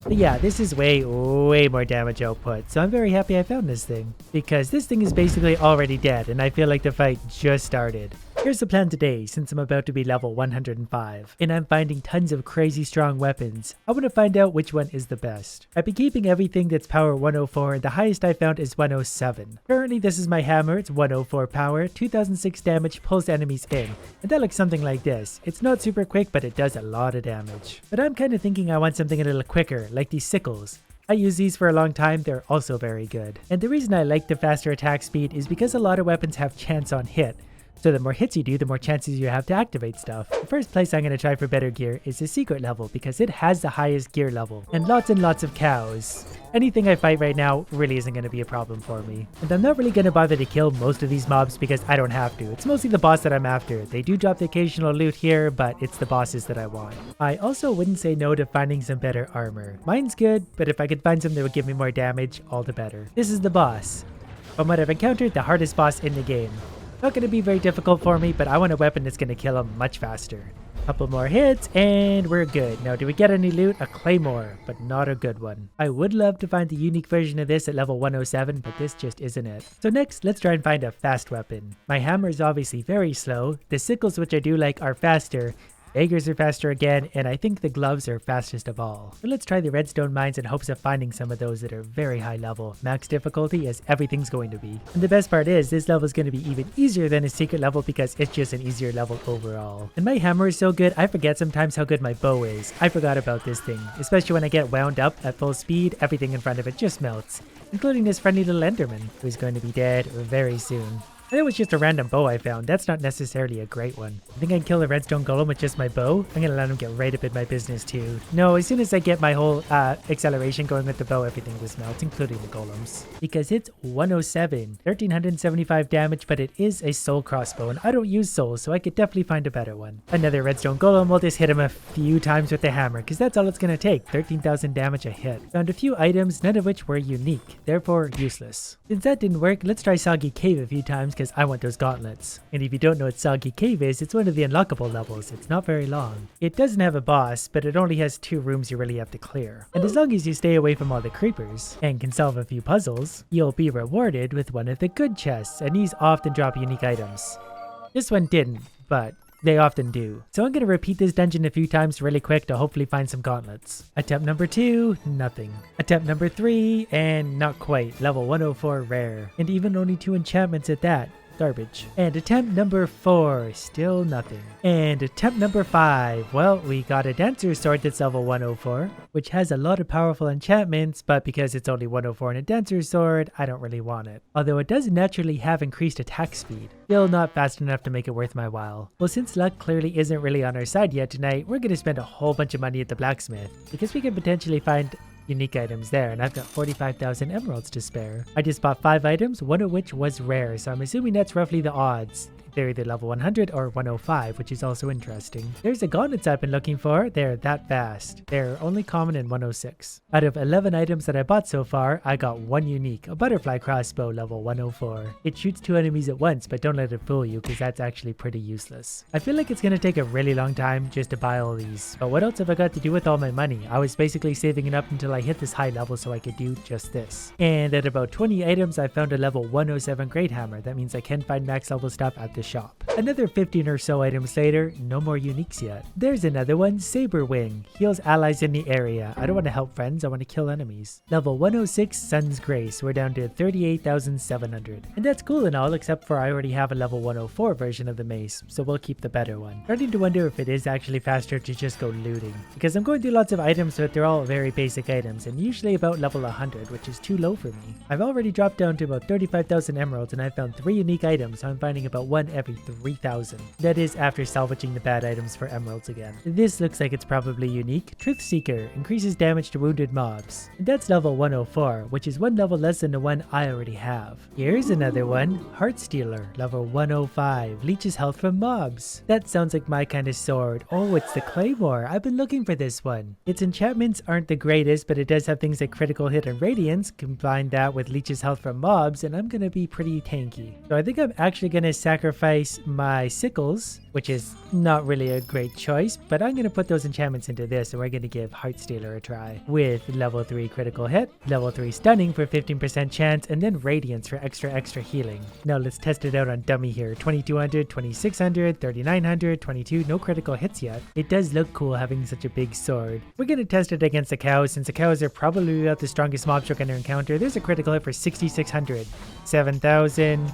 But yeah, this is way more damage output, so I'm very happy I found this thing. Because this thing is basically already dead, and I feel like the fight just started. Here's the plan today, since I'm about to be level 105, and I'm finding tons of crazy strong weapons. I want to find out which one is the best. I've been keeping everything that's power 104, and the highest I found is 107. Currently this is my hammer, it's 104 power, 2006 damage, pulls enemies in, and that looks something like this. It's not super quick, but it does a lot of damage. But I'm kind of thinking I want something a little quicker, like these sickles. I use these for a long time, they're also very good. And the reason I like the faster attack speed is because a lot of weapons have chance on hit. So the more hits you do, the more chances you have to activate stuff. The first place I'm going to try for better gear is the secret level because it has the highest gear level. And lots of cows. Anything I fight right now really isn't going to be a problem for me. And I'm not really going to bother to kill most of these mobs because I don't have to. It's mostly the boss that I'm after. They do drop the occasional loot here, but it's the bosses that I want. I also wouldn't say no to finding some better armor. Mine's good, but if I could find something that would give me more damage, all the better. This is the boss. From what I've encountered, the hardest boss in the game. Not going to be very difficult for me, but I want a weapon that's going to kill him much faster. Couple more hits and we're good. Now, do we get any loot? A claymore, but not a good one. I would love to find the unique version of this at level 107, but this just isn't it. So next, let's try and find a fast weapon. My hammer is obviously very slow. The sickles, which I do like, are faster. Daggers are faster again, and I think the gloves are fastest of all. So let's try the redstone mines in hopes of finding some of those that are very high level. Max difficulty as everything's going to be. And the best part is, this level is going to be even easier than a secret level because it's just an easier level overall. And my hammer is so good, I forget sometimes how good my bow is. I forgot about this thing, especially when I get wound up at full speed, everything in front of it just melts. Including this friendly little enderman, who's going to be dead very soon. And it was just a random bow I found. That's not necessarily a great one. I think I can kill the redstone golem with just my bow. I'm gonna let him get right up in my business too. No, as soon as I get my whole acceleration going with the bow, everything just melts, including the golems. Because it's 107, 1375 damage, but it is a soul crossbow, and I don't use souls, so I could definitely find a better one. Another redstone golem, we'll just hit him a few times with the hammer, because that's all it's gonna take. 13,000 damage a hit. Found a few items, none of which were unique, therefore useless. Since that didn't work, let's try Soggy Cave a few times, because I want those gauntlets. And if you don't know what Soggy Cave is, it's one of the unlockable levels. It's not very long. It doesn't have a boss, but it only has 2 rooms you really have to clear. And as long as you stay away from all the creepers and can solve a few puzzles, you'll be rewarded with one of the good chests, and these often drop unique items. This one didn't, but they often do. So I'm going to repeat this dungeon a few times really quick to hopefully find some gauntlets. Attempt number 2, nothing. Attempt number 3, and not quite. Level 104 rare. And even only 2 enchantments at that. Garbage. And attempt number 4, still nothing. And attempt number 5, well, we got a dancer's sword that's level 104, which has a lot of powerful enchantments, but because it's only 104 and a dancer's sword, I don't really want it. Although it does naturally have increased attack speed. Still not fast enough to make it worth my while. Well, since luck clearly isn't really on our side yet tonight, we're going to spend a whole bunch of money at the blacksmith, because we can potentially find unique items there, and I've got 45,000 emeralds to spare. I just bought 5 items, one of which was rare, so I'm assuming that's roughly the odds. They're either level 100 or 105, which is also interesting. There's the gauntlets I've been looking for. They're that fast. They're only common in 106. Out of 11 items that I bought so far, I got 1 unique, a butterfly crossbow level 104. It shoots 2 enemies at once, but don't let it fool you because that's actually pretty useless. I feel like it's going to take a really long time just to buy all these. But what else have I got to do with all my money? I was basically saving it up until I hit this high level so I could do just this. And at about 20 items, I found a level 107 great hammer. That means I can find max level stuff at the shop. Another 15 or so items later, no more uniques yet. There's another one, Saber Wing. Heals allies in the area. I don't want to help friends, I want to kill enemies. Level 106 Sun's Grace. We're down to 38,700. And that's cool and all, except for I already have a level 104 version of the mace, so we'll keep the better one. Starting to wonder if it is actually faster to just go looting, because I'm going through lots of items, but they're all very basic items, and usually about level 100, which is too low for me. I've already dropped down to about 35,000 emeralds, and I found 3 unique items, so I'm finding about 1 every 3,000. That is after salvaging the bad items for emeralds again. This looks like it's probably unique. Truth Seeker increases damage to wounded mobs. And that's level 104, which is 1 level less than the one I already have. Here's another one, Heart Stealer, level 105, leeches health from mobs. That sounds like my kind of sword. Oh, it's the Claymore. I've been looking for this one. Its enchantments aren't the greatest, but it does have things like critical hit and radiance. Combine that with leeches health from mobs, and I'm gonna be pretty tanky. So I think I'm actually gonna sacrifice sacrifice my sickles, which is not really a great choice, but I'm going to put those enchantments into this, and we're going to give Heartstealer a try with level 3 critical hit, level 3 stunning for 15% chance, and then radiance for extra healing. Now let's test it out on dummy here. 2200, 2600, 3900, 22, no critical hits yet. It does look cool having such a big sword. We're going to test it against the cows, since the cows are probably about the strongest mobs we're going to encounter. There's a critical hit for 6600, 7000.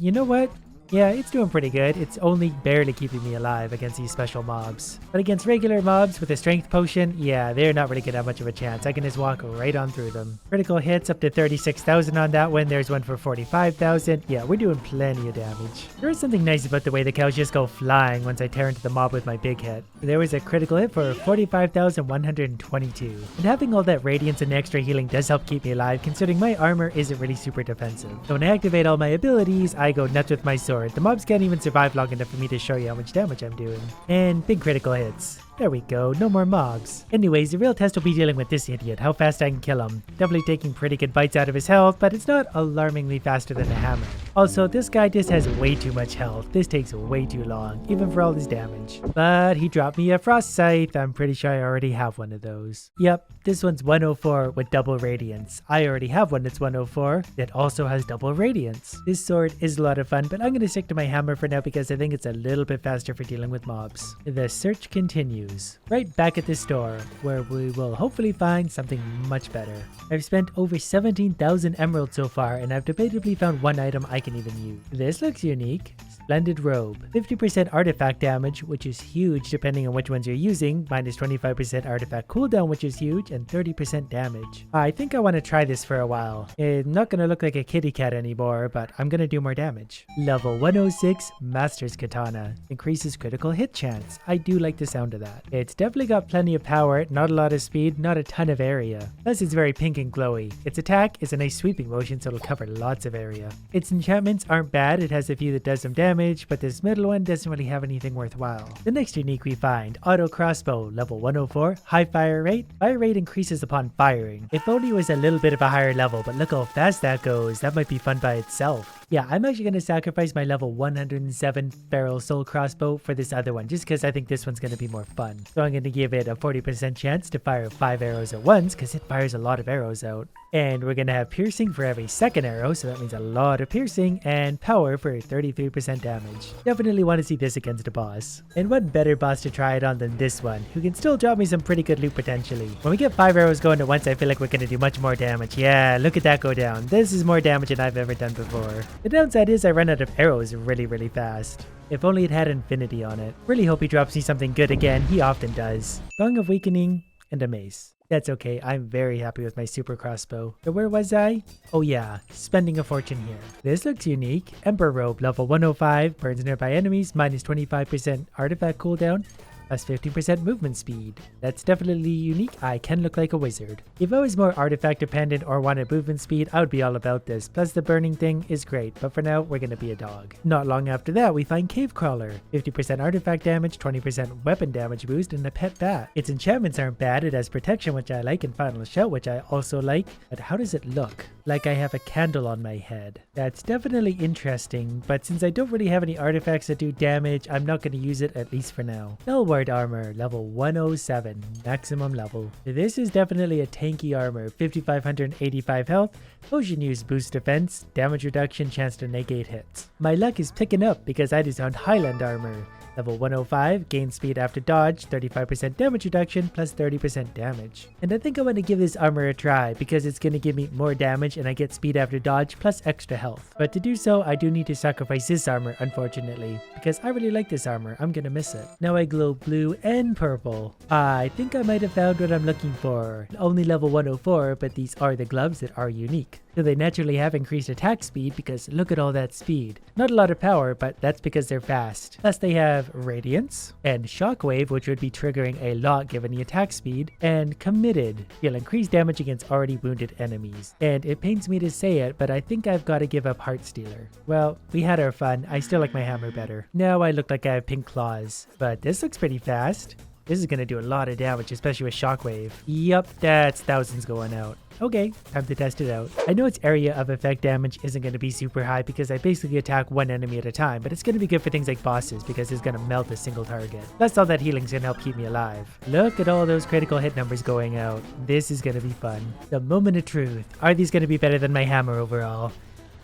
You know what? Yeah, it's doing pretty good. It's only barely keeping me alive against these special mobs. But against regular mobs with a strength potion, yeah, they're not really gonna have much of a chance. I can just walk right on through them. Critical hits up to 36,000 on that one. There's one for 45,000. Yeah, we're doing plenty of damage. There is something nice about the way the cows just go flying once I tear into the mob with my big hit. There was a critical hit for 45,122. And having all that radiance and extra healing does help keep me alive, considering my armor isn't really super defensive. So when I activate all my abilities, I go nuts with my sword. The mobs can't even survive long enough for me to show you how much damage I'm doing. And big critical hits. There we go, no more mobs. Anyways, the real test will be dealing with this idiot, how fast I can kill him. Definitely taking pretty good bites out of his health, but it's not alarmingly faster than a hammer. Also, this guy just has way too much health. This takes way too long, even for all his damage. But he dropped me a frost scythe. I'm pretty sure I already have one of those. Yep, this one's 104 with double radiance. I already have one that's 104 that also has double radiance. This sword is a lot of fun, but I'm going to stick to my hammer for now because I think it's a little bit faster for dealing with mobs. The search continues. Right back at the store, where we will hopefully find something much better. I've spent over 17,000 emeralds so far, and I've debatably found one item I can even use. This looks unique. Splendid Robe. 50% artifact damage, which is huge depending on which ones you're using, minus 25% artifact cooldown, which is huge, and 30% damage. I think I want to try this for a while. It's not going to look like a kitty cat anymore, but I'm going to do more damage. Level 106 Master's Katana. Increases critical hit chance. I do like the sound of that. It's definitely got plenty of power, not a lot of speed, not a ton of area. Plus it's very pink and glowy. Its attack is a nice sweeping motion, so it'll cover lots of area. Its enchantments aren't bad. It has a few that does some damage, but this middle one doesn't really have anything worthwhile. The next unique we find, Auto Crossbow, level 104, high fire rate. Fire rate increases upon firing. If only it was a little bit of a higher level, but look how fast that goes. That might be fun by itself. Yeah, I'm actually going to sacrifice my level 107 Feral Soul Crossbow for this other one, just because I think this one's going to be more fun. So I'm going to give it a 40% chance to fire 5 arrows at once, because it fires a lot of arrows out. And we're going to have piercing for every second arrow, so that means a lot of piercing, and power for 33% damage. Definitely want to see this against a boss. And what better boss to try it on than this one, who can still drop me some pretty good loot potentially. When we get 5 arrows going at once, I feel like we're going to do much more damage. Yeah, look at that go down. This is more damage than I've ever done before. The downside is I run out of arrows really fast. If only it had infinity on it. Really hope he drops me something good again. He often does. Song of Weakening and a mace. That's okay, I'm very happy with my super crossbow. So where was I? Oh yeah, spending a fortune here. This looks unique. Emperor Robe, level 105, burns nearby enemies, minus 25% artifact cooldown, plus 15% movement speed. That's definitely unique. I can look like a wizard. If I was more artifact dependent or wanted movement speed, I would be all about this. Plus the burning thing is great, but for now, we're gonna be a dog. Not long after that, we find Cave Crawler. 50% artifact damage, 20% weapon damage boost, and a pet bat. Its enchantments aren't bad. It has protection, which I like, and final shout, which I also like. But how does it look? Like I have a candle on my head. That's definitely interesting, but since I don't really have any artifacts that do damage, I'm not gonna use it, at least for now. Hellward armor, level 107, maximum level. This is definitely a tanky armor, 5585 health, potion use boost defense, damage reduction, chance to negate hits. My luck is picking up because I just found Highland armor. Level 105, gain speed after dodge, 35% damage reduction, plus 30% damage. And I think I want to give this armor a try because it's going to give me more damage and I get speed after dodge plus extra health. But to do so, I do need to sacrifice this armor, unfortunately, because I really like this armor. I'm going to miss it. Now I glow blue and purple. I think I might have found what I'm looking for. Only level 104, but these are the gloves that are unique. So they naturally have increased attack speed because look at all that speed. Not a lot of power, but that's because they're fast. Plus they have Radiance and Shockwave, which would be triggering a lot given the attack speed, and Committed. You'll increase damage against already wounded enemies. And it pains me to say it, but I think I've got to give up Heartstealer. Well, we had our fun. I still like my hammer better. Now I look like I have pink claws, but this looks pretty fast. This is going to do a lot of damage, especially with Shockwave. Yup, that's thousands going out. Okay, time to test it out. I know its area of effect damage isn't going to be super high because I basically attack one enemy at a time, but it's going to be good for things like bosses because it's going to melt a single target. Plus all that healing's going to help keep me alive. Look at all those critical hit numbers going out. This is going to be fun. The moment of truth. Are these going to be better than my hammer overall?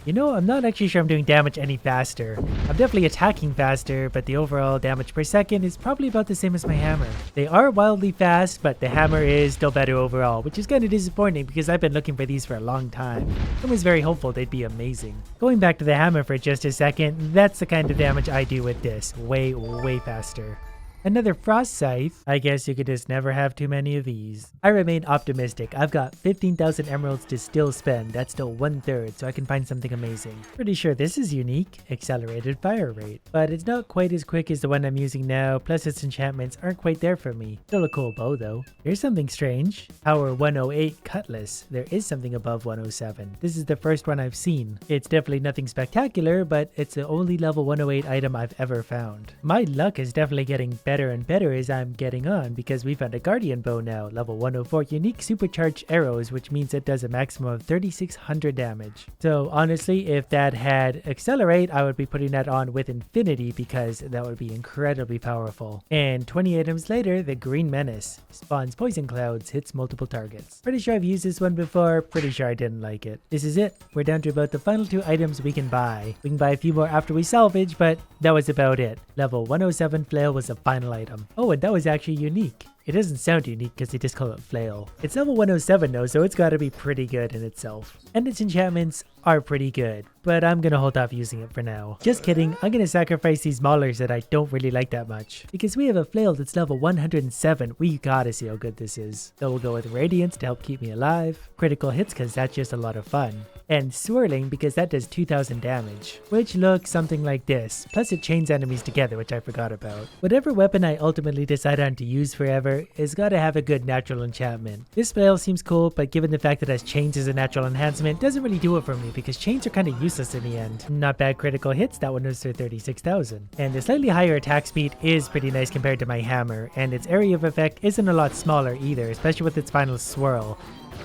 You know, I'm not actually sure I'm doing damage any faster. I'm definitely attacking faster, but the overall damage per second is probably about the same as my hammer. They are wildly fast, but the hammer is still better overall, which is kind of disappointing because I've been looking for these for a long time. I was very hopeful they'd be amazing. Going back to the hammer for just a second, that's the kind of damage I do with this. Way, way faster. Another frost scythe. I guess you could just never have too many of these. I remain optimistic. I've got 15,000 emeralds to still spend. That's still 1/3, so I can find something amazing. Pretty sure this is unique. Accelerated fire rate. But it's not quite as quick as the one I'm using now, plus its enchantments aren't quite there for me. Still a cool bow though. Here's something strange. Power 108 cutlass. There is something above 107. This is the first one I've seen. It's definitely nothing spectacular, but it's the only level 108 item I've ever found. My luck is definitely getting better and better as I'm getting on because we found a guardian bow now, level 104 unique supercharged arrows, which means it does a maximum of 3600 damage. So honestly, if that had accelerate, I would be putting that on with infinity because that would be incredibly powerful. And 20 items later, the green menace spawns poison clouds, hits multiple targets. Pretty sure I've used this one before, pretty sure I didn't like it. This is it. We're down to about the final 2 items we can buy. We can buy a few more after we salvage, but that was about it. Level 107 flail was the final item. Oh, and that was actually unique. It doesn't sound unique because they just call it flail. It's level 107 though, so it's gotta be pretty good in itself. And its enchantments are pretty good, but I'm gonna hold off using it for now. Just kidding, I'm gonna sacrifice these maulers that I don't really like that much. Because we have a flail that's level 107, we gotta see how good this is. So we'll go with radiance to help keep me alive, critical hits because that's just a lot of fun, and swirling because that does 2000 damage, which looks something like this. Plus it chains enemies together, which I forgot about. Whatever weapon I ultimately decide on to use forever is gotta have a good natural enchantment. This flail seems cool, but given the fact that it has chains as a natural enhancement, doesn't really do it for me because chains are kind of useless in the end. Not bad critical hits, that one was for 36,000. And the slightly higher attack speed is pretty nice compared to my hammer, and its area of effect isn't a lot smaller either, especially with its final swirl.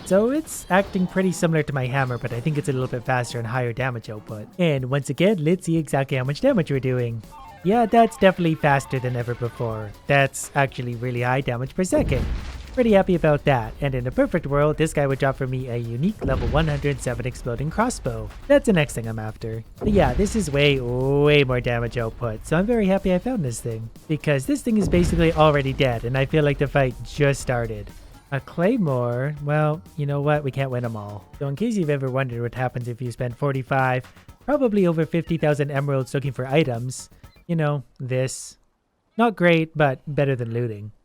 So it's acting pretty similar to my hammer, but I think it's a little bit faster and higher damage output. And once again, let's see exactly how much damage we're doing. Yeah, that's definitely faster than ever before. That's actually really high damage per second. Pretty happy about that. And in a perfect world, this guy would drop for me a unique level 107 exploding crossbow. That's the next thing I'm after. But yeah, this is way more damage output, so I'm very happy I found this thing. Because this thing is basically already dead, and I feel like the fight just started. A claymore? Well, you know what? We can't win them all. So in case you've ever wondered what happens if you spend 45, probably over 50,000 emeralds looking for items, you know, this. Not great, but better than looting.